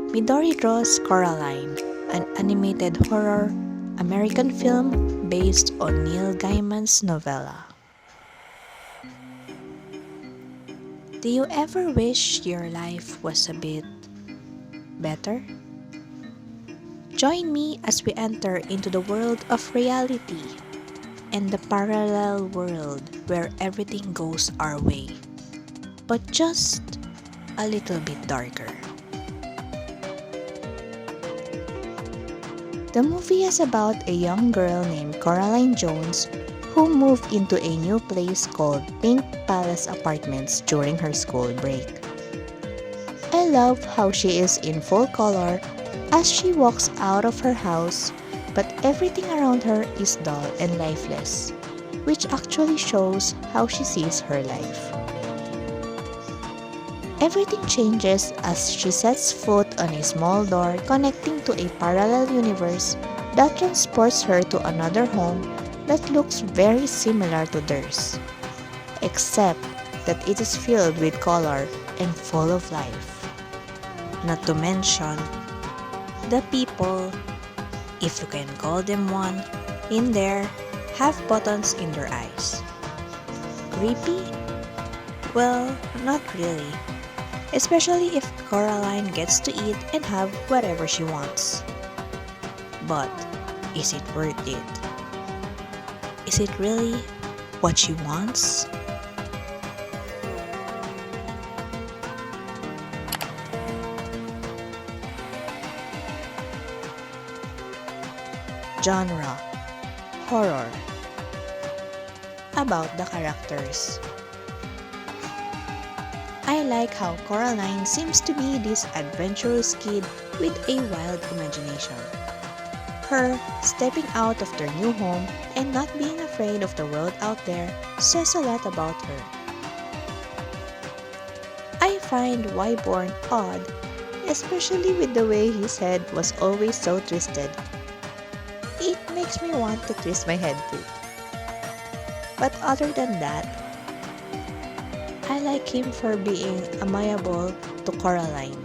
Midori Draws Coraline, an animated horror American film based on Neil Gaiman's novella. Do you ever wish your life was a bit better? Join me as we enter into the world of reality and the parallel world where everything goes our way, but just a little bit darker. The movie is about a young girl named Coraline Jones who moved into a new place called Pink Palace Apartments during her school break. I love how she is in full color as she walks out of her house, but everything around her is dull and lifeless, which actually shows how she sees her life. Everything changes as she sets foot on a small door connecting to a parallel universe that transports her to another home that looks very similar to theirs, except that it is filled with color and full of life. Not to mention, the people, if you can call them one, in there have buttons in their eyes. Creepy? Well, not really. Especially if Coraline gets to eat and have whatever she wants. But is it worth it? Is it really what she wants? Genre: horror. About the characters. I like how Coraline seems to be this adventurous kid with a wild imagination. Her stepping out of their new home and not being afraid of the world out there says a lot about her. I find Wyborn odd, especially with the way his head was always so twisted. It makes me want to twist my head too. But other than that, I like him for being amiable to Coraline.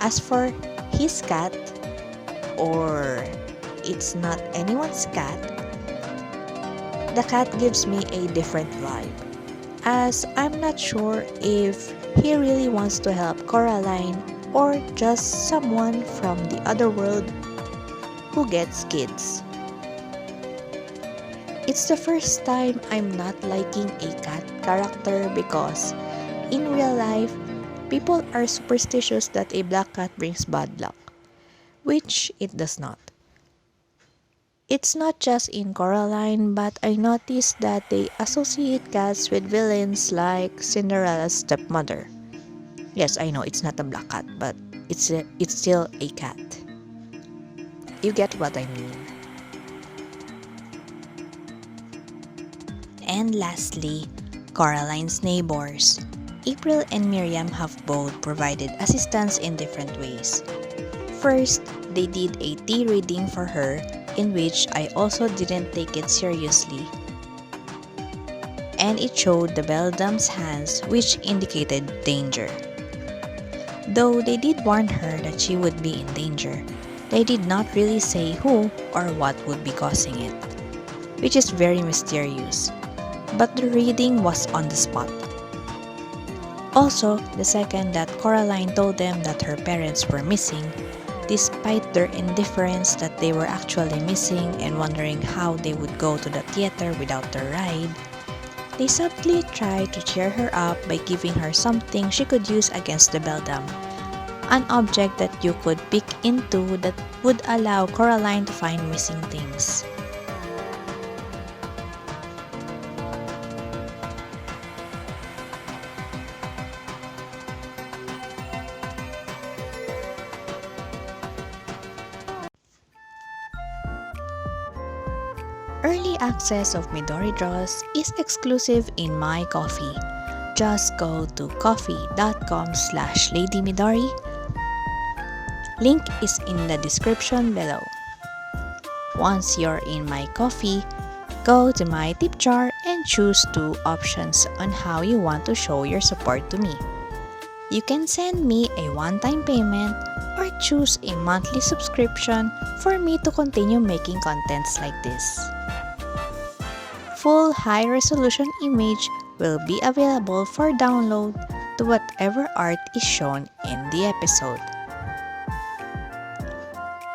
As for his cat, or it's not anyone's cat, the cat gives me a different vibe, as I'm not sure if he really wants to help Coraline or just someone from the other world who gets kids. It's the first time I'm not liking a cat character because in real life, people are superstitious that a black cat brings bad luck, which it does not. It's not just in Coraline, but I noticed that they associate cats with villains like Cinderella's stepmother. Yes, I know it's not a black cat, but it's still a cat. You get what I mean. And lastly, Coraline's neighbors. April and Miriam have both provided assistance in different ways. First, they did a tea reading for her, in which I also didn't take it seriously. And it showed the beldam's hands, which indicated danger. Though they did warn her that she would be in danger, they did not really say who or what would be causing it, which is very mysterious. But the reading was on the spot. Also, the second that Coraline told them that her parents were missing, despite their indifference that they were actually missing and wondering how they would go to the theater without their ride, they subtly tried to cheer her up by giving her something she could use against the beldam, an object that you could peek into that would allow Coraline to find missing things. Early access of Midori Draws is exclusive in My Coffee. Just go to coffee.com/LadyMidori. Link is in the description below. Once you're in My Coffee, Go to my tip jar and choose 2 options on how you want to show your support to me. You can send me a one-time payment or choose a monthly subscription for me to continue making contents like this. Full high-resolution image will be available for download to whatever art is shown in the episode.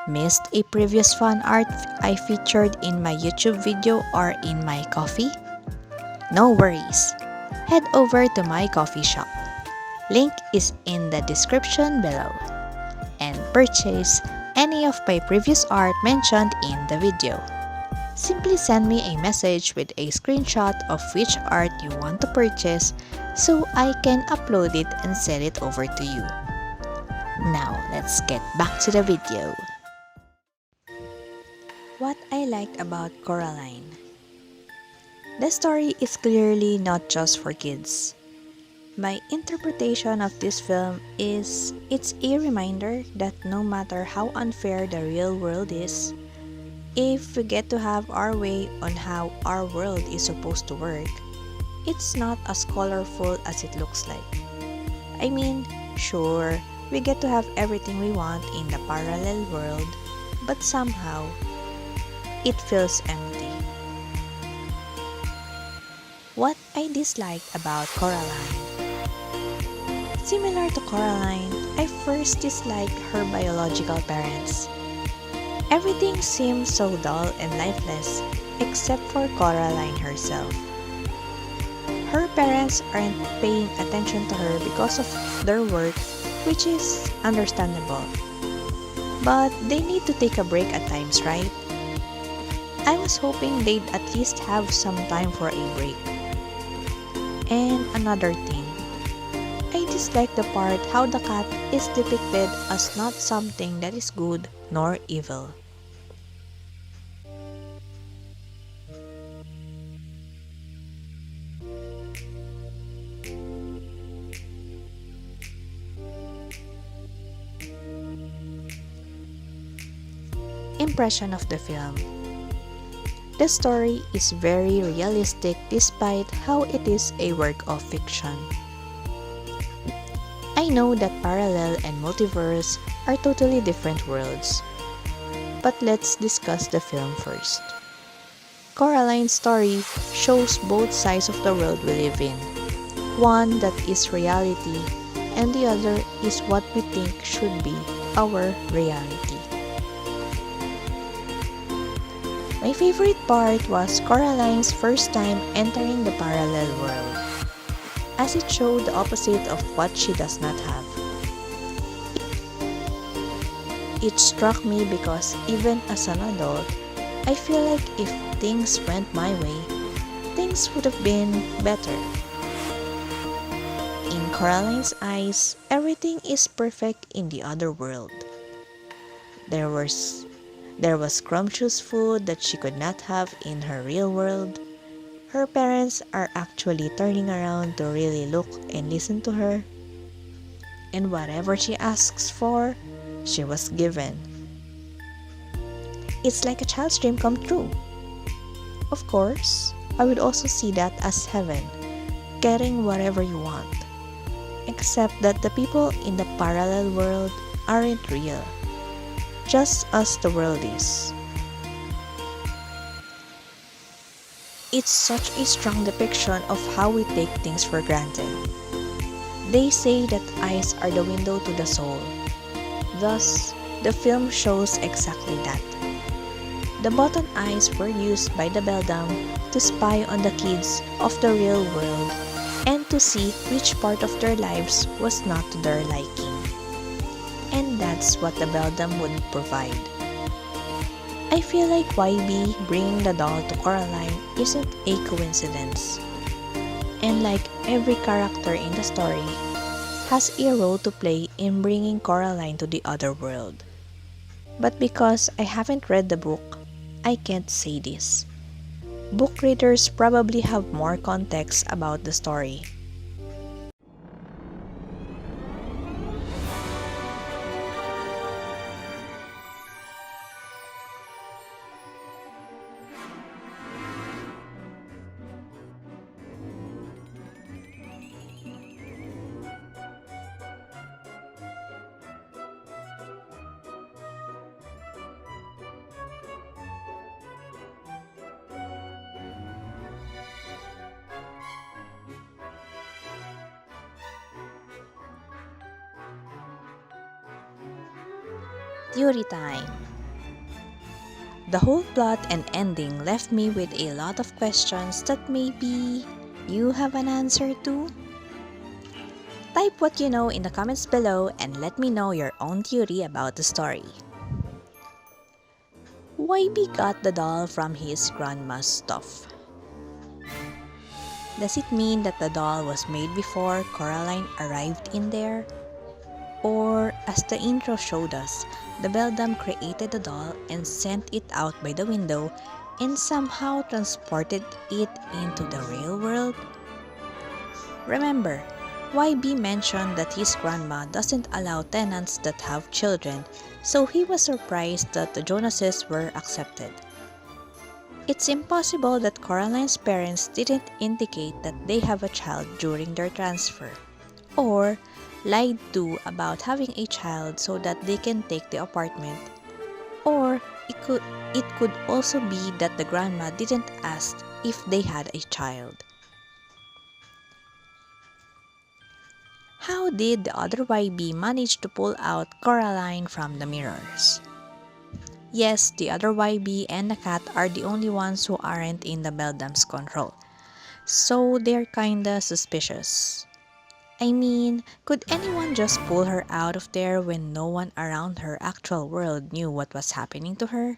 Missed a previous fan art I featured in my YouTube video or in my coffee? No worries. Head over to my coffee shop. Link is in the description below. And purchase any of my previous art mentioned in the video. Simply send me a message with a screenshot of which art you want to purchase so I can upload it and send it over to you. Now, let's get back to the video. What I liked about Coraline. The story is clearly not just for kids. My interpretation of this film is it's a reminder that no matter how unfair the real world is, if we get to have our way on how our world is supposed to work, it's not as colorful as it looks like. I mean, sure, we get to have everything we want in the parallel world, but somehow, it feels empty. What I disliked about Coraline. Similar to Coraline, I first disliked her biological parents. Everything seemed so dull and lifeless except for Coraline herself. Her parents aren't paying attention to her because of their work, which is understandable. But they need to take a break at times, right? I was hoping they'd at least have some time for a break. And another thing, I dislike the part how the cat is depicted as not something that is good nor evil. Impression of the film. The story is very realistic despite how it is a work of fiction. I know that parallel and multiverse are totally different worlds. But let's discuss the film first. Coraline's story shows both sides of the world we live in. One that is reality and the other is what we think should be our reality. My favorite part was Coraline's first time entering the parallel world, as it showed the opposite of what she does not have. It struck me because even as an adult, I feel like if things went my way, things would have been better. In Coraline's eyes, everything is perfect in the other world. There was scrumptious food that she could not have in her real world. Her parents are actually turning around to really look and listen to her. And whatever she asks for, she was given. It's like a child's dream come true. Of course, I would also see that as heaven, getting whatever you want. Except that the people in the parallel world aren't real, just as the world is. It's such a strong depiction of how we take things for granted. They say that eyes are the window to the soul. Thus, the film shows exactly that. The button eyes were used by the beldam to spy on the kids of the real world and to see which part of their lives was not to their liking. And that's what the beldam would provide. I feel like YB bringing the doll to Coraline isn't a coincidence. And like every character in the story, has a role to play in bringing Coraline to the other world. But because I haven't read the book, I can't say this. Book readers probably have more context about the story. Theory time! The whole plot and ending left me with a lot of questions that maybe you have an answer to? Type what you know in the comments below and let me know your own theory about the story. YB got the doll from his grandma's stuff. Does it mean that the doll was made before Coraline arrived in there? Or, as the intro showed us, the beldam created the doll and sent it out by the window and somehow transported it into the real world? Remember, YB mentioned that his grandma doesn't allow tenants that have children, so he was surprised that the Jonases were accepted. It's impossible that Coraline's parents didn't indicate that they have a child during their transfer, or lied to about having a child so that they can take the apartment, or it could also be that the grandma didn't ask if they had a child. How did the other YB manage to pull out Coraline from the mirrors? Yes, the other YB and the cat are the only ones who aren't in the beldam's control, so they're kinda suspicious. I mean, could anyone just pull her out of there when no one around her actual world knew what was happening to her?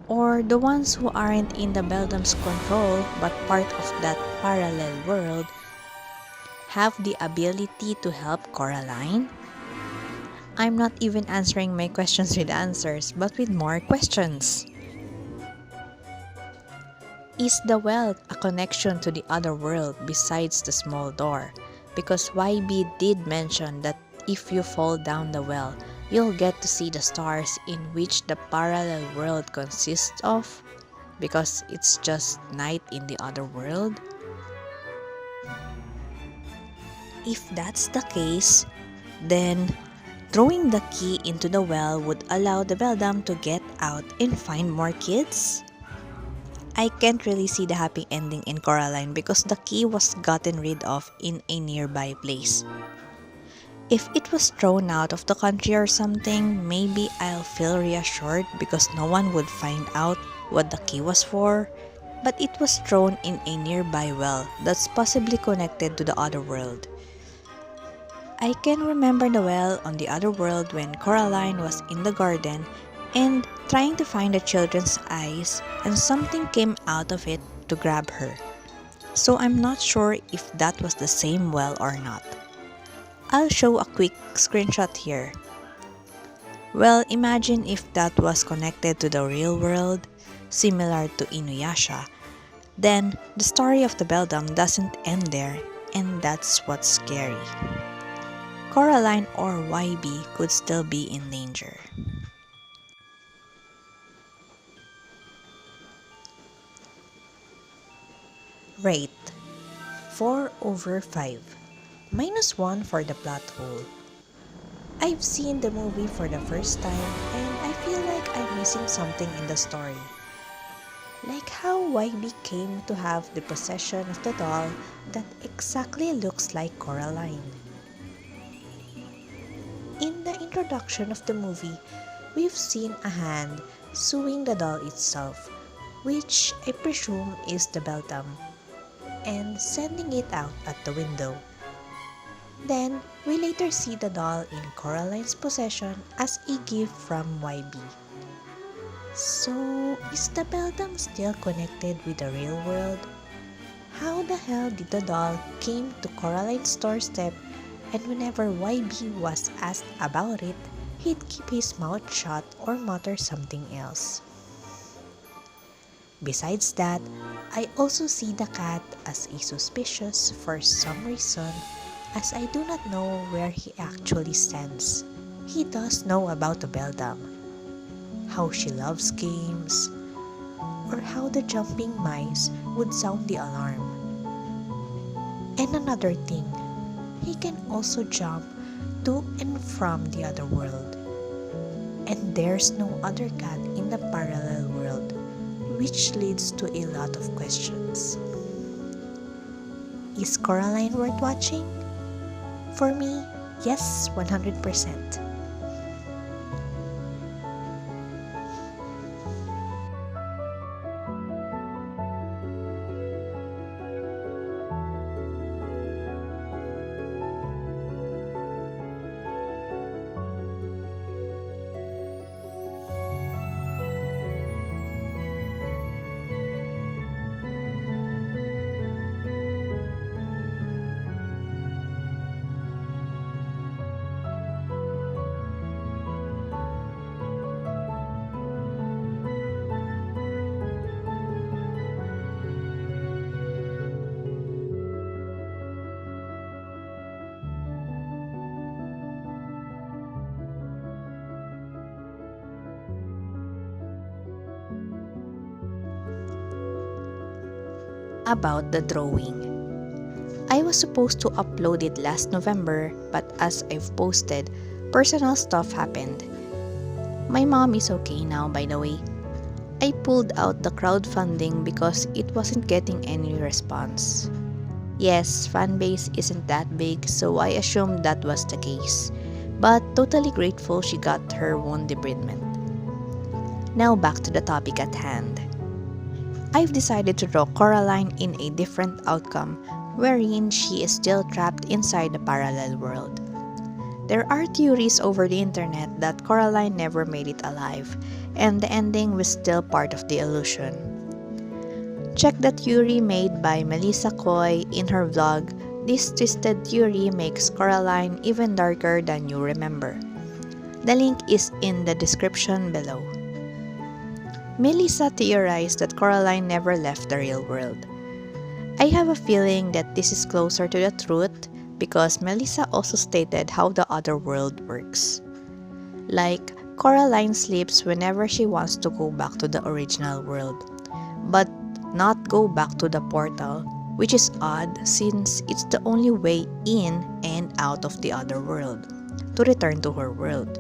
Or the ones who aren't in the beldam's control but part of that parallel world have the ability to help Coraline? I'm not even answering my questions with answers, but with more questions. Is the well a connection to the other world besides the small door? Because YB did mention that if you fall down the well, you'll get to see the stars in which the parallel world consists of, because it's just night in the other world. If that's the case, then throwing the key into the well would allow the beldam to get out and find more kids? I can't really see the happy ending in Coraline because the key was gotten rid of in a nearby place. If it was thrown out of the country or something, maybe I'll feel reassured because no one would find out what the key was for, but it was thrown in a nearby well that's possibly connected to the other world. I can remember the well on the other world when Coraline was in the garden and trying to find the children's eyes, and something came out of it to grab her. So I'm not sure if that was the same well or not. I'll show a quick screenshot here. Well, imagine if that was connected to the real world, similar to Inuyasha. Then the story of the beldam doesn't end there, and that's what's scary. Coraline or YB could still be in danger. Rate 4/5. -1 for the plot hole. I've seen the movie for the first time and I feel like I'm missing something in the story. Like how YB came to have the possession of the doll that exactly looks like Coraline. In the introduction of the movie, we've seen a hand sewing the doll itself, which I presume is the beldam, and sending it out at the window. Then, we later see the doll in Coraline's possession as a gift from YB. So, is the beldam still connected with the real world? How the hell did the doll came to Coraline's doorstep, and whenever YB was asked about it, he'd keep his mouth shut or mutter something else? Besides that, I also see the cat as a suspicious for some reason, as I do not know where he actually stands. He does know about the beldam, how she loves games, or how the jumping mice would sound the alarm. And another thing, he can also jump to and from the other world. And there's no other cat in the parallel world, which leads to a lot of questions. Is Coraline worth watching? For me, yes, 100%. about the drawing. I was supposed to upload it last November, but as I've posted, personal stuff happened. My mom is okay now, by the way. I pulled out the crowdfunding because it wasn't getting any response. Yes, fanbase isn't that big, so I assumed that was the case. But totally grateful she got her wound debridement. Now back to the topic at hand. I've decided to draw Coraline in a different outcome, wherein she is still trapped inside the parallel world. There are theories over the internet that Coraline never made it alive, and the ending was still part of the illusion. Check the theory made by Melissa Coy in her vlog. This twisted theory makes Coraline even darker than you remember. The link is in the description below. Melissa theorized that Coraline never left the real world. I have a feeling that this is closer to the truth because Melissa also stated how the other world works. Like, Coraline sleeps whenever she wants to go back to the original world, but not go back to the portal, which is odd since it's the only way in and out of the other world, to return to her world.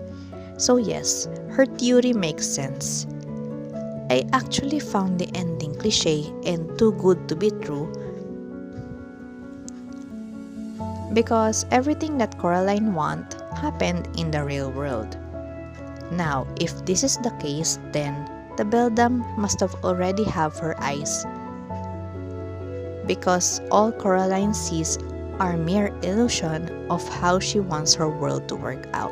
So yes, her theory makes sense. I actually found the ending cliche and too good to be true because everything that Coraline wants happened in the real world. Now, if this is the case, then the beldam must have already have her eyes because all Coraline sees are mere illusion of how she wants her world to work out.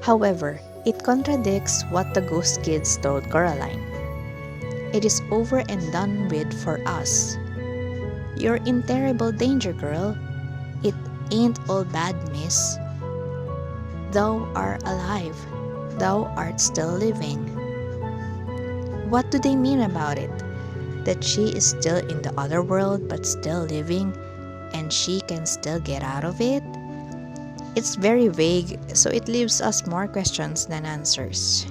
However, it contradicts what the ghost kids told Coraline. It is over and done with for us. You're in terrible danger, girl. It ain't all bad, miss. Thou art alive. Thou art still living. What do they mean about it? That she is still in the other world but still living and she can still get out of it? It's very vague, so it leaves us more questions than answers.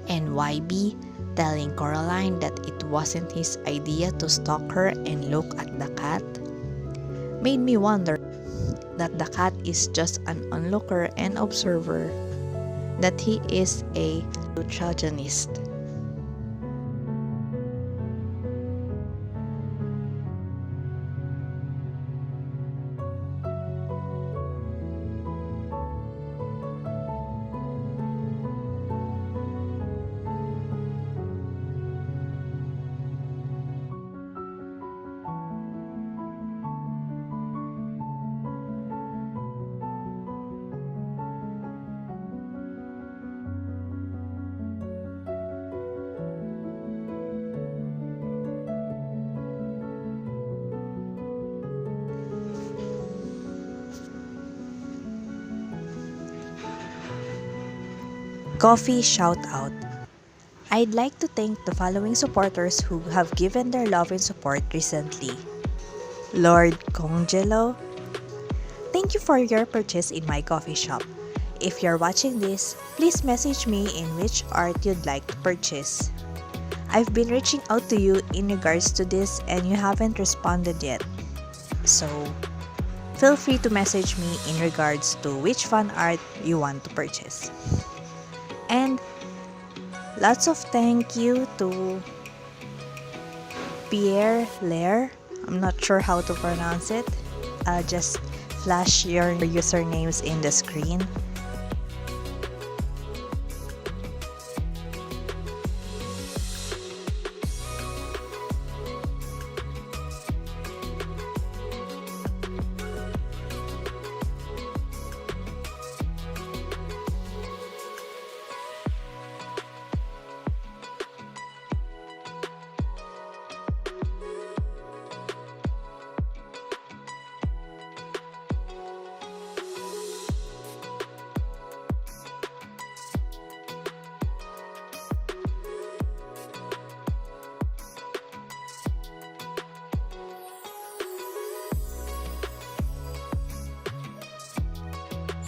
And YB telling Coraline that it wasn't his idea to stalk her and look at the cat made me wonder that the cat is just an onlooker and observer, that he is a illusionist. Coffee shout out. I'd like to thank the following supporters who have given their love and support recently. Lordcongelo, thank you for your purchase in my coffee shop. If you're watching this, please message me in which art you'd like to purchase. I've been reaching out to you in regards to this and you haven't responded yet. So, feel free to message me in regards to which fan art you want to purchase. And lots of thank you to Pierre. I'm not sure how to pronounce it. I'll just flash your usernames in the screen.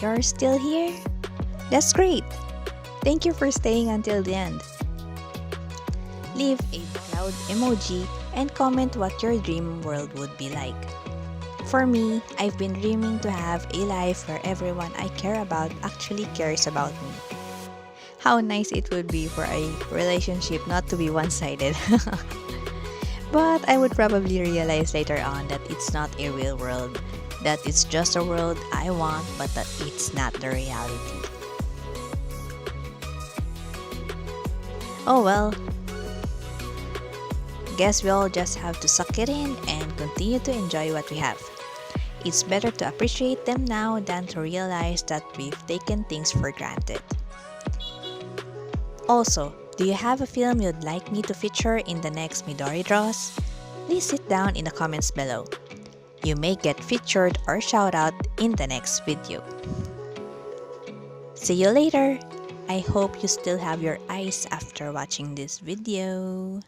You're still here? That's great! Thank you for staying until the end. Leave a cloud emoji and comment what your dream world would be like. For me, I've been dreaming to have a life where everyone I care about actually cares about me. How nice it would be for a relationship not to be one-sided. But I would probably realize later on that it's not a real world, that it's just a world I want, but that it's not the reality. Oh well, guess we all just have to suck it in and continue to enjoy what we have. It's better to appreciate them now than to realize that we've taken things for granted. Also, do you have a film you'd like me to feature in the next Midori Draws? Please sit down in the comments below. You may get featured or shout out in the next video. See you later! I hope you still have your eyes after watching this video.